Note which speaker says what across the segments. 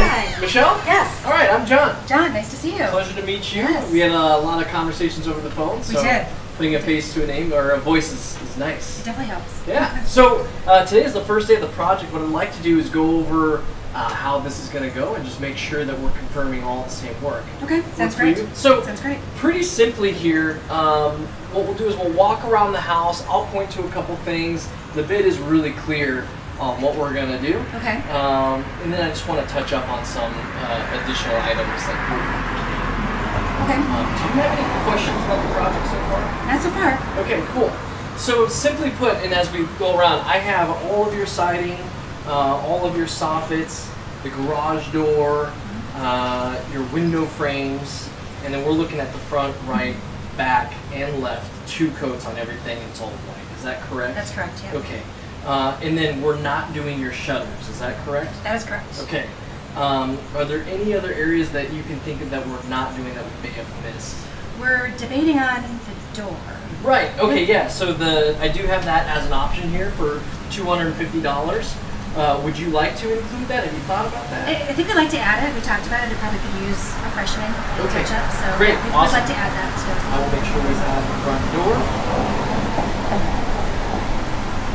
Speaker 1: Hi. Michelle?
Speaker 2: Yes.
Speaker 1: All right, I'm John.
Speaker 2: John, nice to see you.
Speaker 1: Pleasure to meet you.
Speaker 2: Yes.
Speaker 1: We had a lot of conversations over the phone. So
Speaker 2: We did.
Speaker 1: putting a face to a name or a voice is nice.
Speaker 2: It definitely helps.
Speaker 1: Yeah. So today is the first day of the project. What I'd like to do is go over how this is going to go and just make sure that we're confirming all the same work.
Speaker 2: Okay, sounds
Speaker 1: Work for
Speaker 2: great.
Speaker 1: you? So
Speaker 2: Sounds great.
Speaker 1: pretty simply here, what we'll do is we'll walk around the house. I'll point to a couple things. The bid is really clear on what we're going to do.
Speaker 2: Okay.
Speaker 1: And then I just want to touch up on some additional items like
Speaker 2: Okay.
Speaker 1: do you have any questions about the project so far?
Speaker 2: Not so far.
Speaker 1: Okay, cool. So simply put, and as we go around, I have all of your siding, all of your soffits, the garage door, your window frames, and then we're looking at the front, right, back, and left, 2 coats on everything. It's all white. Is that correct?
Speaker 2: That's correct, yeah.
Speaker 1: Okay. And then we're not doing your shutters. Is that correct?
Speaker 2: That is correct.
Speaker 1: Okay. Are there any other areas that you can think of that we're not doing that we may have missed?
Speaker 2: We're debating on the door.
Speaker 1: Right. Okay. Yeah. So I do have that as an option here for $250. Would you like to include that? Have you thought about that?
Speaker 2: I think we'd like to add it. We talked about it. It probably could use a freshening and
Speaker 1: Okay.
Speaker 2: touch up. So
Speaker 1: Great.
Speaker 2: we'd
Speaker 1: Awesome.
Speaker 2: like to add that too.
Speaker 1: I will make sure we add the front door.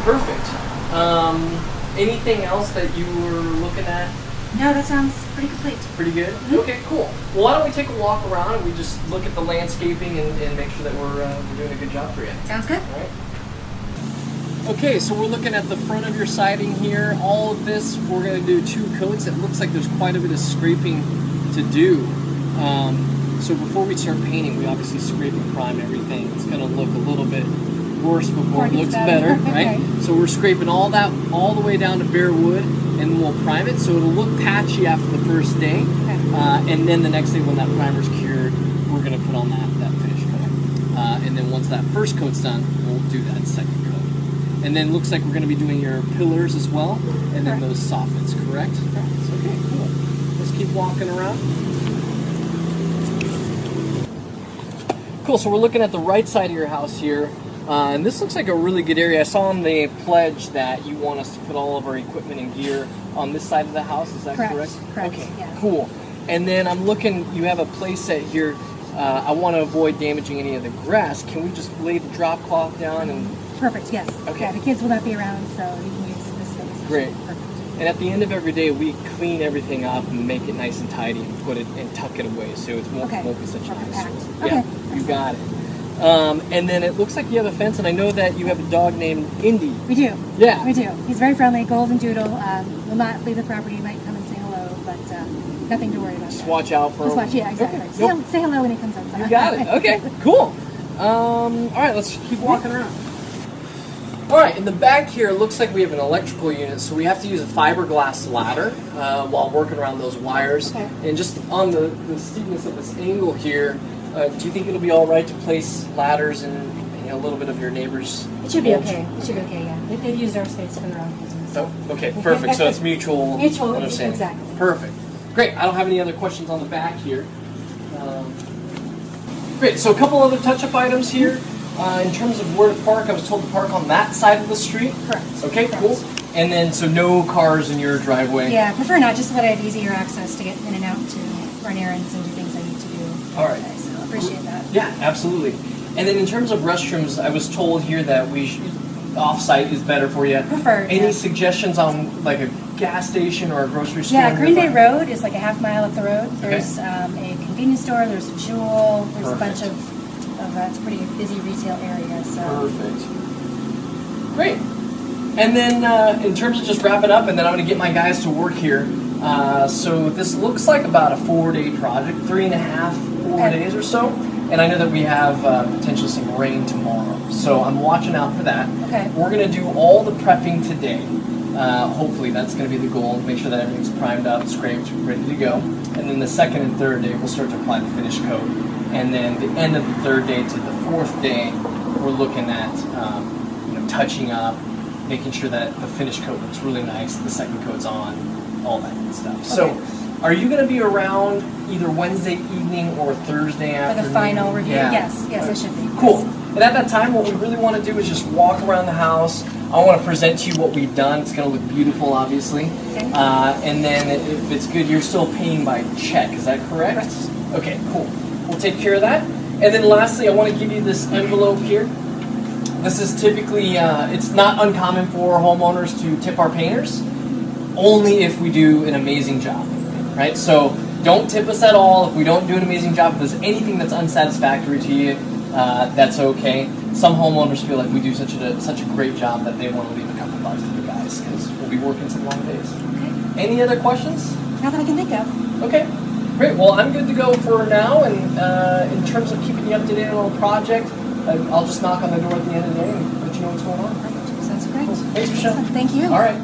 Speaker 1: Perfect. Anything else that you were looking at?
Speaker 2: No, that sounds pretty complete.
Speaker 1: Pretty good?
Speaker 2: Mm-hmm.
Speaker 1: Okay, cool. Well, why don't we take a walk around and we just look at the landscaping and make sure that we're doing a good job for you.
Speaker 2: Sounds good.
Speaker 1: All right. Okay, so we're looking at the front of your siding here. All of this, we're going to do 2 coats. It looks like there's quite a bit of scraping to do. So before we start painting, we obviously scrape and prime everything. It's going to look a little bit worse before it looks better, right?
Speaker 2: Okay.
Speaker 1: So we're scraping all that all the way down to bare wood, and then we'll prime it. So it'll look patchy after the first day, and then the next day when that primer's cured, we're going to put on that finish coat. And then once that first coat's done, we'll do that second coat. And then looks like we're going to be doing your pillars as well, and then those soffits, correct? Okay, cool. Let's keep walking around. Cool, so we're looking at the right side of your house here. And this looks like a really good area. I saw on the pledge that you want us to put all of our equipment and gear on this side of the house. Is that correct?
Speaker 2: Correct,
Speaker 1: Okay,
Speaker 2: yeah.
Speaker 1: cool. And then I'm looking, you have a play set here. I want to avoid damaging any of the grass. Can we just lay the drop cloth down and...
Speaker 3: Perfect, yes.
Speaker 1: Okay.
Speaker 3: Yeah, the kids will not be around, so you can use this space.
Speaker 1: Great.
Speaker 3: Perfect.
Speaker 1: And at the end of every day, we clean everything up and make it nice and tidy and put it and tuck it away so it won't be such an
Speaker 3: Compact.
Speaker 1: eyesore.
Speaker 3: Okay.
Speaker 1: Yeah, you got it. And then it looks like you have a fence, and I know that you have a dog named Indy.
Speaker 3: We do.
Speaker 1: Yeah.
Speaker 3: We do. He's very friendly, golden doodle. Will not leave the property. He might come and say hello, but nothing to worry about.
Speaker 1: Just
Speaker 3: there.
Speaker 1: watch out for
Speaker 3: Just
Speaker 1: him.
Speaker 3: watch, yeah, exactly.
Speaker 1: Okay.
Speaker 3: Say hello when he comes outside.
Speaker 1: You got it. Okay, cool. All right, let's keep walking around. All right, in the back here, it looks like we have an electrical unit, so we have to use a fiberglass ladder while working around those wires.
Speaker 3: Okay.
Speaker 1: And just on the steepness of this angle here, do you think it'll be all right to place ladders in a little bit of your neighbor's?
Speaker 3: It should be
Speaker 1: mulch?
Speaker 3: okay. It should be okay, yeah. They've used our space for their own business. So.
Speaker 1: Oh, okay, perfect. So it's mutual.
Speaker 3: Mutual,
Speaker 1: understanding.
Speaker 3: exactly.
Speaker 1: Perfect. Great. I don't have any other questions on the back here. Great. So a couple other touch-up items here. In terms of where to park, I was told to park on that side of the street.
Speaker 3: Correct.
Speaker 1: Okay,
Speaker 3: Correct.
Speaker 1: cool. And then, so no cars in your driveway.
Speaker 3: Yeah, prefer not, just so that I have easier access to get in and out to run errands and do things I need to do.
Speaker 1: All right.
Speaker 3: So appreciate that.
Speaker 1: Yeah, absolutely. And then in terms of restrooms, I was told here that off-site is better for you.
Speaker 3: Preferred,
Speaker 1: Any
Speaker 3: yeah.
Speaker 1: suggestions on like a gas station or a grocery store?
Speaker 3: Yeah, Green Bay
Speaker 1: nearby?
Speaker 3: Road is like a half mile up the road. There's a convenience store, there's a Jewel, there's a bunch of it's a pretty busy retail area. So.
Speaker 1: Perfect. Great. And then in terms of just wrapping up, and then I'm going to get my guys to work here. So this looks like about a 4-day project, 3.5, 4 days or so. And I know that we have potentially some rain tomorrow. So I'm watching out for that.
Speaker 3: Okay.
Speaker 1: We're going to do all the prepping today. Hopefully that's going to be the goal. Make sure that everything's primed up, scraped, ready to go. And then the second and third day, we'll start to apply the finish coat. And then the end of the 3rd day to the 4th day, we're looking at touching up, making sure that the finish coat looks really nice, the second coat's on, all that good stuff.
Speaker 3: Okay.
Speaker 1: So, are you going to be around either Wednesday evening or Thursday afternoon?
Speaker 3: For the final review?
Speaker 1: Yeah.
Speaker 3: Yes, I should be.
Speaker 1: Cool. And at that time, what we really want to do is just walk around the house, I want to present to you what we've done. It's going to look beautiful, obviously.
Speaker 3: Okay.
Speaker 1: And then if it's good, you're still paying by check. Is that correct?
Speaker 3: Correct.
Speaker 1: Okay, cool. We'll take care of that. And then lastly, I want to give you this envelope here. This is typically, it's not uncommon for homeowners to tip our painters, only if we do an amazing job, right? So don't tip us at all if we don't do an amazing job. If there's anything that's unsatisfactory to you, that's okay. Some homeowners feel like we do such a great job that they want to leave a couple bucks to the guys because we'll be working some long days.
Speaker 3: Okay.
Speaker 1: Any other questions?
Speaker 3: Not that I can think of.
Speaker 1: Okay, great. Well, I'm good to go for now. And in terms of keeping you up to date on the project, I'll just knock on the door at the end of the day and let you know what's going on.
Speaker 3: Perfect. Sounds great.
Speaker 1: Thanks, Michelle.
Speaker 3: Thank you.
Speaker 1: All right.